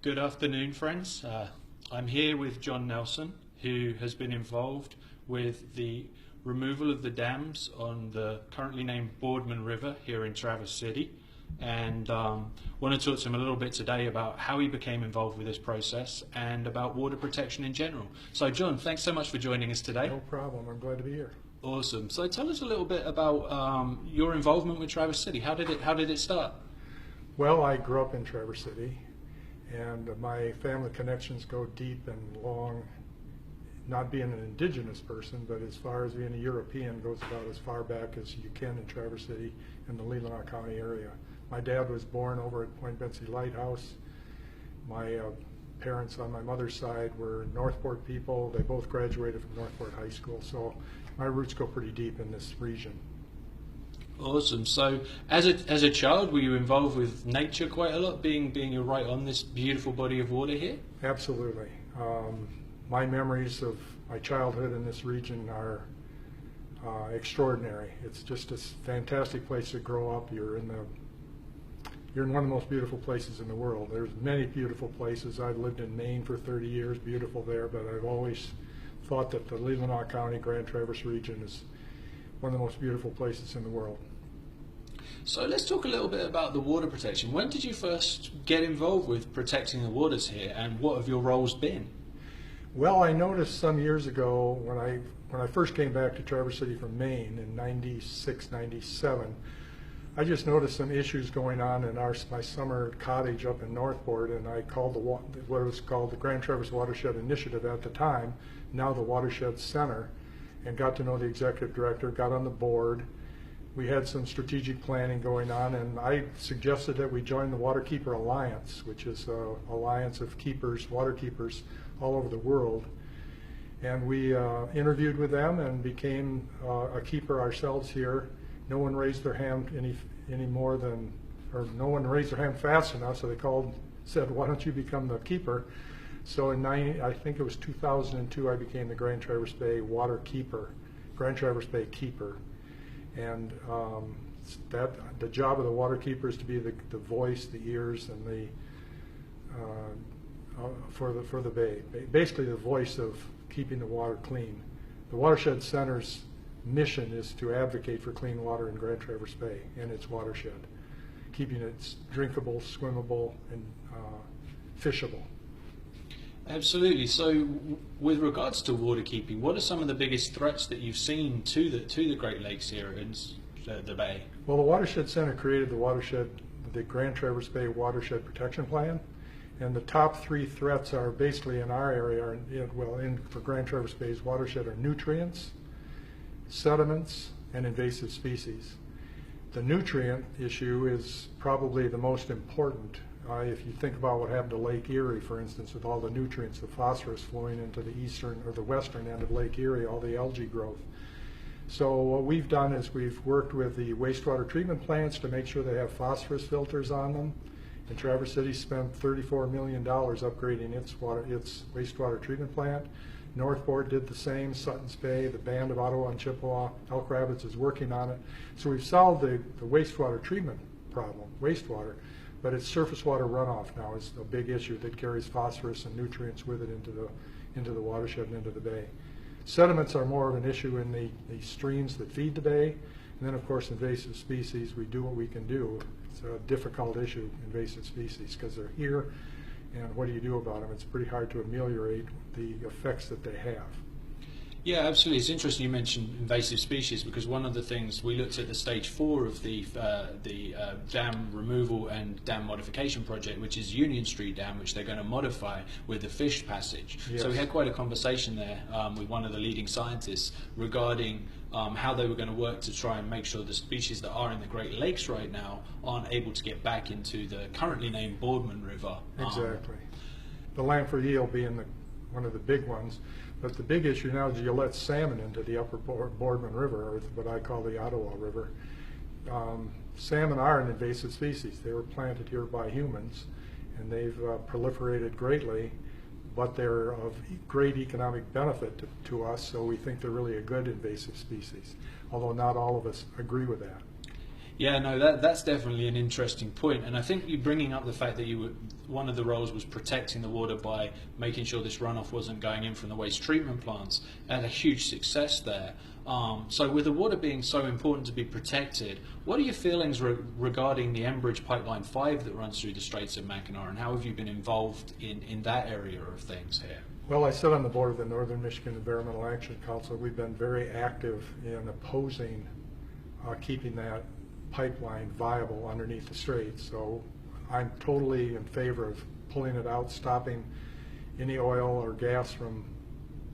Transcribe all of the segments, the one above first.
Good afternoon, friends. I'm here with John Nelson, who has been involved with the removal of the dams on the currently named Boardman River here in Traverse City, and want to talk to him a little bit today about how he became involved with this process and about water protection in general. So John, thanks so much for joining us today. No problem. I'm glad to be here. Awesome. So tell us a little bit about your involvement with Traverse City. How did it start? Well, I grew up in Traverse City, and my family connections go deep and long. Not being an indigenous person, but as far as being a European goes about as far back as you can in Traverse City in the Leelanau County area. My dad was born over at Point Betsy Lighthouse. My parents on my mother's side were Northport people. They both graduated from Northport High School, so my roots go pretty deep in this region. Awesome. So, as a child, were you involved with nature quite a lot, being you're right on this beautiful body of water here? Absolutely. My memories of my childhood in this region are extraordinary. It's just a fantastic place to grow up. You're in one of the most beautiful places in the world. There's many beautiful places. I've lived in Maine for 30 years, beautiful there, but I've always thought that the Leelanau County Grand Traverse region is one of the most beautiful places in the world. So let's talk a little bit about the water protection. When did you first get involved with protecting the waters here, and what have your roles been? Well, I noticed some years ago when I first came back to Traverse City from Maine in '96, '97, I just noticed some issues going on in my summer cottage up in Northport, and I called what was called the Grand Traverse Watershed Initiative at the time, now the Watershed Center, and got to know the executive director, got on the board. We had some strategic planning going on, and I suggested that we join the Waterkeeper Alliance, which is an alliance of water keepers all over the world. And we interviewed with them and became a keeper ourselves here. No one raised their hand no one raised their hand fast enough, so they said, why don't you become the keeper? So I think it was 2002, I became the Grand Traverse Bay Water Keeper, Grand Traverse Bay Keeper. And the job of the water keeper is to be the voice, the ears, and for the bay. Basically, the voice of keeping the water clean. The Watershed Center's mission is to advocate for clean water in Grand Traverse Bay and its watershed, keeping it drinkable, swimmable, and fishable. Absolutely. So, with regards to water keeping, what are some of the biggest threats that you've seen to the Great Lakes here in the Bay? Well, the Watershed Center created the Grand Traverse Bay Watershed Protection Plan, and the top three threats are basically in our area, for Grand Traverse Bay's watershed, are nutrients, sediments, and invasive species. The nutrient issue is probably the most important. If you think about what happened to Lake Erie, for instance, with all the nutrients, the phosphorus flowing into the eastern or the western end of Lake Erie, all the algae growth. So what we've done is we've worked with the wastewater treatment plants to make sure they have phosphorus filters on them. And Traverse City spent $34 million upgrading its wastewater treatment plant. Northport did the same, Sutton's Bay, the Band of Ottawa and Chippewa, Elk Rapids is working on it. So we've solved the wastewater treatment problem, wastewater. But it's surface water runoff now is a big issue that carries phosphorus and nutrients with it into the watershed and into the bay. Sediments are more of an issue in the streams that feed the bay. And then, of course, invasive species, we do what we can do. It's a difficult issue, invasive species, because they're here, and what do you do about them? It's pretty hard to ameliorate the effects that they have. Yeah, absolutely. It's interesting you mentioned invasive species, because one of the things we looked at the stage 4 of the dam removal and dam modification project, which is Union Street Dam, which they're going to modify with the fish passage. Yes. So we had quite a conversation there with one of the leading scientists regarding how they were going to work to try and make sure the species that are in the Great Lakes right now aren't able to get back into the currently named Boardman River. Exactly. The lamprey eel being one of the big ones. But the big issue now is you let salmon into the upper Boardman River, or what I call the Ottawa River. Salmon are an invasive species. They were planted here by humans, and they've proliferated greatly, but they're of great economic benefit to us, so we think they're really a good invasive species, although not all of us agree with that. Yeah, no, that's definitely an interesting point, and I think you bringing up the fact that one of the roles was protecting the water by making sure this runoff wasn't going in from the waste treatment plants, had a huge success there. So with the water being so important to be protected, what are your feelings regarding the Enbridge Pipeline 5 that runs through the Straits of Mackinac, and how have you been involved in that area of things here? Well, I sit on the board of the Northern Michigan Environmental Action Council. We've been very active in opposing keeping that pipeline viable underneath the straits. So I'm totally in favor of pulling it out, stopping any oil or gas from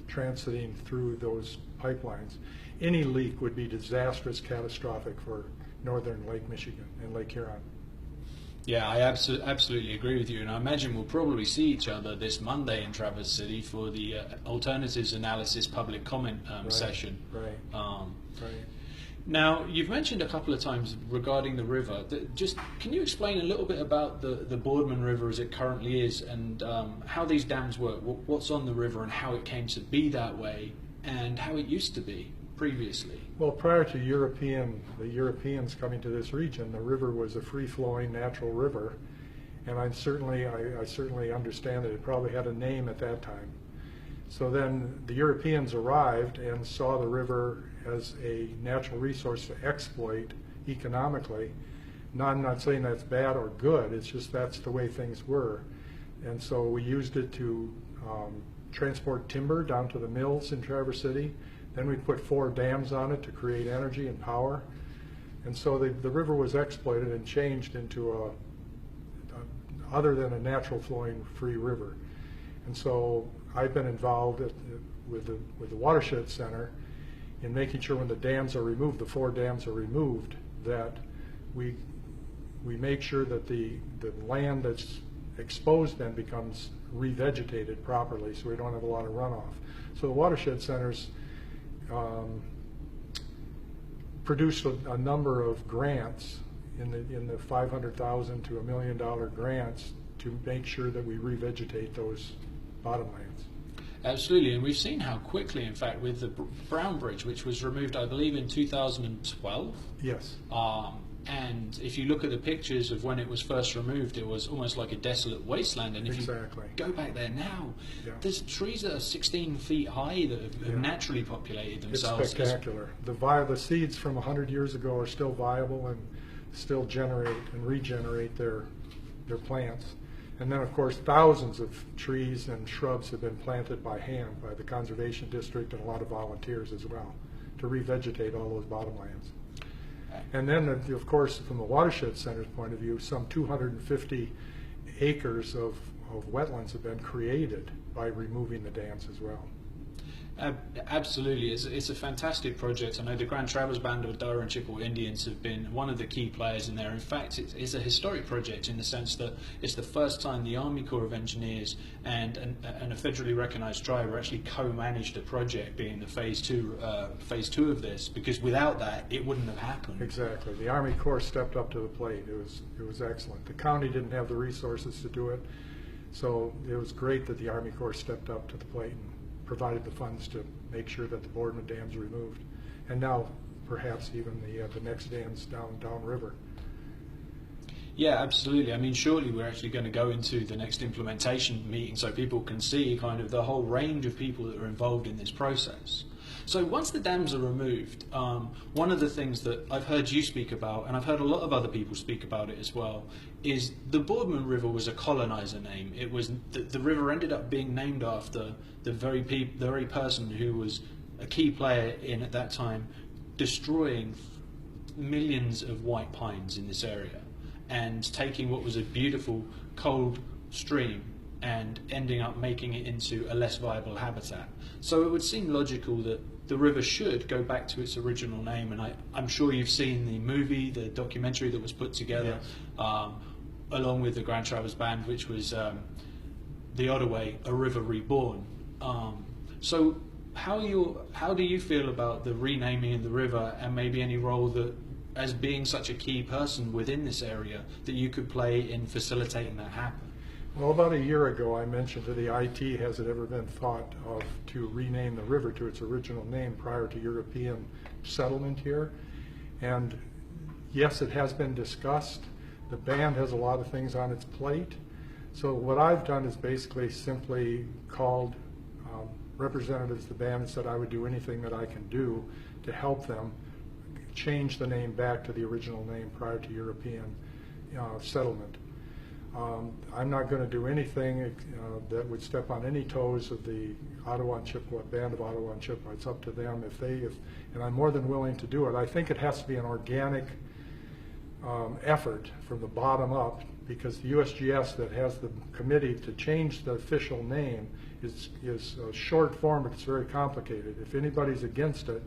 transiting through those pipelines. Any leak would be disastrous, catastrophic for northern Lake Michigan and Lake Huron. Yeah, I absolutely agree with you, and I imagine we'll probably see each other this Monday in Traverse City for the Alternatives Analysis public comment session. Right. Right. Now, you've mentioned a couple of times regarding the river. Just can you explain a little bit about the Boardman River as it currently is, and how these dams work, what's on the river and how it came to be that way, and how it used to be previously? Well, prior to the Europeans coming to this region, the river was a free-flowing natural river, and I certainly understand that it probably had a name at that time. So then the Europeans arrived and saw the river as a natural resource to exploit economically. Now, I'm not saying that's bad or good, it's just that's the way things were. And so we used it to transport timber down to the mills in Traverse City. Then we put 4 dams on it to create energy and power. And so the river was exploited and changed into other than a natural flowing free river. And so I've been involved with the Watershed Center in making sure when the dams are removed, the 4 dams are removed, that we make sure that the land that's exposed then becomes revegetated properly, so we don't have a lot of runoff. So the Watershed Center's produced a number of grants in the $500,000 to $1 million grants to make sure that we revegetate those bottomlands. Absolutely, and we've seen how quickly, in fact, with the Brown Bridge, which was removed, I believe, in 2012. Yes. And if you look at the pictures of when it was first removed, it was almost like a desolate wasteland. And if you go back there now, there's trees that are 16 feet high that have naturally populated themselves. It's spectacular. The seeds from 100 years ago are still viable and still generate and regenerate their plants. And then, of course, thousands of trees and shrubs have been planted by hand by the Conservation District and a lot of volunteers as well to revegetate all those bottomlands. And then, of course, from the Watershed Center's point of view, some 250 acres of wetlands have been created by removing the dams as well. Absolutely, it's a fantastic project. I know the Grand Traverse Band of Ottawa and Chippewa Indians have been one of the key players in there. In fact, it's a historic project in the sense that it's the first time the Army Corps of Engineers and a federally recognised tribe actually co-managed a project, being the phase two of this, because without that, it wouldn't have happened. Exactly. The Army Corps stepped up to the plate. It was excellent. The county didn't have the resources to do it, so it was great that the Army Corps stepped up to the plate and provided the funds to make sure that the Boardman dams are removed, and now perhaps even the next dams downriver. Yeah, absolutely. I mean, surely we're actually going to go into the next implementation meeting so people can see kind of the whole range of people that are involved in this process. So once the dams are removed, one of the things that I've heard you speak about, and I've heard a lot of other people speak about it as well, is the Boardman River was a colonizer name. It was the river ended up being named after the very person who was a key player in, at that time, destroying millions of white pines in this area and taking what was a beautiful cold stream and ending up making it into a less viable habitat. So it would seem logical that the river should go back to its original name, and I'm sure you've seen the movie, the documentary that was put together, yes, along with the Grand Traverse Band, which was the Ottoway, A River Reborn. So how do you feel about the renaming of the river, and maybe any role that, as being such a key person within this area, that you could play in facilitating that happen? Well, about a year ago, I mentioned to the IT, has it ever been thought of to rename the river to its original name prior to European settlement here? And yes, it has been discussed. The band has a lot of things on its plate. So what I've done is basically simply called representatives of the band and said I would do anything that I can do to help them change the name back to the original name prior to European settlement. I'm not going to do anything that would step on any toes of the Ottawa and Chippewa, band of Ottawa and Chippewa. It's up to them and I'm more than willing to do it. I think it has to be an organic effort from the bottom up, because the USGS that has the committee to change the official name is a short form, but it's very complicated. If anybody's against it,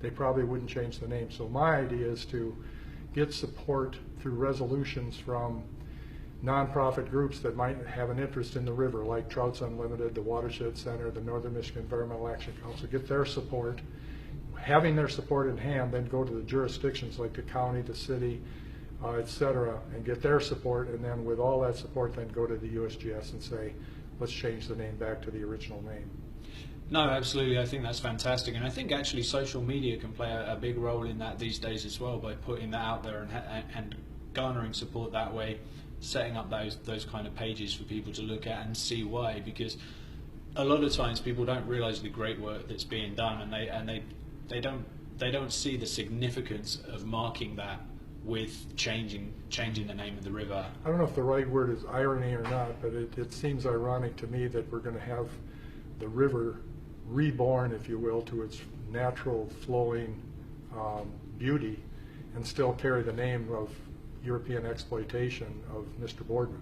they probably wouldn't change the name. So my idea is to get support through resolutions from nonprofit groups that might have an interest in the river, like Trouts Unlimited, the Watershed Center, the Northern Michigan Environmental Action Council, get their support. Having their support in hand, then go to the jurisdictions like the county, the city, et cetera, and get their support, and then with all that support, then go to the USGS and say, let's change the name back to the original name. No, absolutely. I think that's fantastic, and I think actually social media can play a big role in that these days as well, by putting that out there and garnering support that way, setting up those kind of pages for people to look at and see why. Because a lot of times people don't realise the great work that's being done, and they don't see the significance of marking that with changing the name of the river. I don't know if the right word is irony or not, but it seems ironic to me that we're going to have the river reborn, if you will, to its natural flowing beauty, and still carry the name of European exploitation of Mr. Boardman.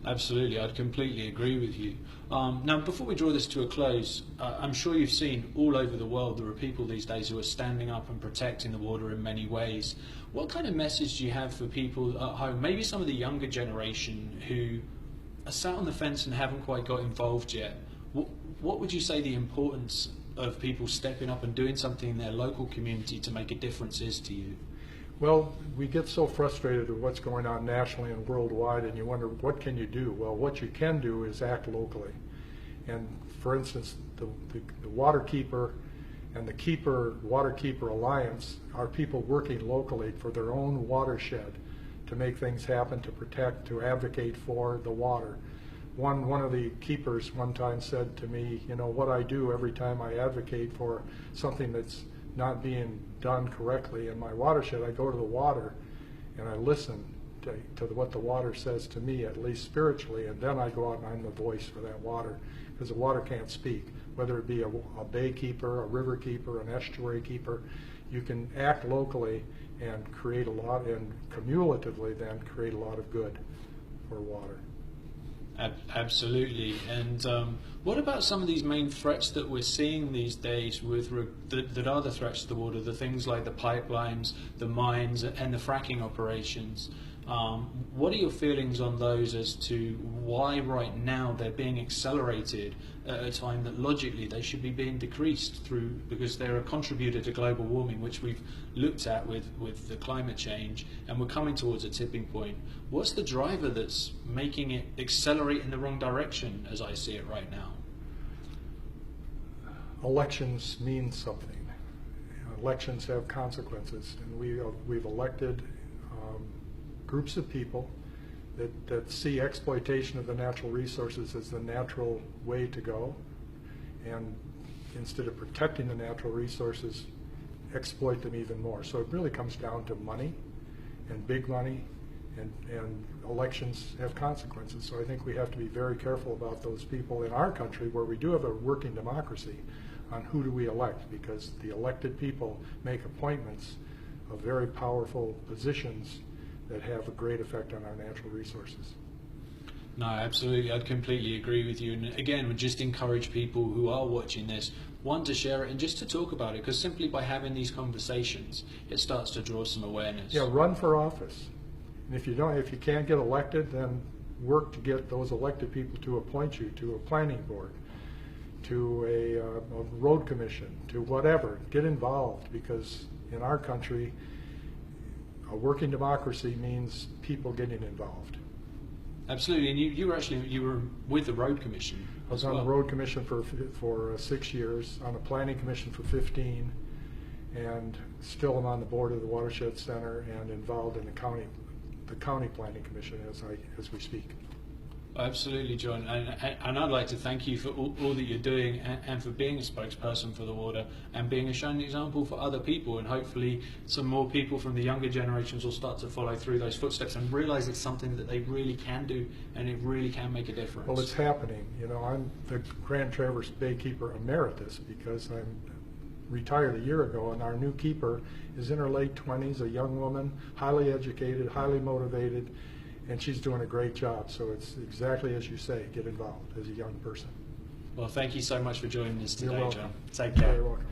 Absolutely, I'd completely agree with you. Now, before we draw this to a close, I'm sure you've seen all over the world there are people these days who are standing up and protecting the water in many ways. What kind of message do you have for people at home, maybe some of the younger generation who are sat on the fence and haven't quite got involved yet? What would you say the importance of people stepping up and doing something in their local community to make a difference is to you? Well, we get so frustrated with what's going on nationally and worldwide, and you wonder, what can you do? Well, what you can do is act locally. And for instance, the Waterkeeper and the Waterkeeper Alliance are people working locally for their own watershed to make things happen, to protect, to advocate for the water. One of the keepers one time said to me, you know, what I do every time I advocate for something that's not being done correctly in my watershed, I go to the water and I listen to what the water says to me, at least spiritually, and then I go out and I'm the voice for that water, because the water can't speak. Whether it be a bay keeper, a river keeper, an estuary keeper, you can act locally and create a lot, and cumulatively then create a lot of good for water. Absolutely. And what about some of these main threats that we're seeing these days that are the threats to the water, the things like the pipelines, the mines, and the fracking operations? What are your feelings on those as to why right now they're being accelerated at a time that logically they should be being decreased through, because they're a contributor to global warming, which we've looked at with the climate change, and we're coming towards a tipping point. What's the driver that's making it accelerate in the wrong direction as I see it right now? Elections mean something. Elections have consequences, and we've elected groups of people that see exploitation of the natural resources as the natural way to go, and instead of protecting the natural resources, exploit them even more. So it really comes down to money, and big money, and elections have consequences. So I think we have to be very careful about those people in our country, where we do have a working democracy, on who do we elect, because the elected people make appointments of very powerful positions that have a great effect on our natural resources. No, absolutely. I'd completely agree with you. And again, we just encourage people who are watching this, one, to share it and just to talk about it, because simply by having these conversations, it starts to draw some awareness. Yeah, run for office. And if you can't get elected, then work to get those elected people to appoint you to a planning board, to a road commission, to whatever. Get involved, because in our country, a working democracy means people getting involved. Absolutely, and you were with the road commission. I was on the road commission for 6 years, on the planning commission for 15, and still am on the board of the Watershed Center and involved in the county planning commission as we speak. Absolutely, John, and I'd like to thank you for all that you're doing, and for being a spokesperson for the water and being a shining example for other people, and hopefully some more people from the younger generations will start to follow through those footsteps and realize it's something that they really can do and it really can make a difference. Well, it's happening. You know, I'm the Grand Traverse Bay Keeper Emeritus because I'm retired a year ago, and our new keeper is in her late 20s, a young woman, highly educated, highly motivated, and she's doing a great job. So it's exactly as you say, get involved as a young person. Well, thank you so much for joining us today, You're welcome. John. Take care. You're welcome.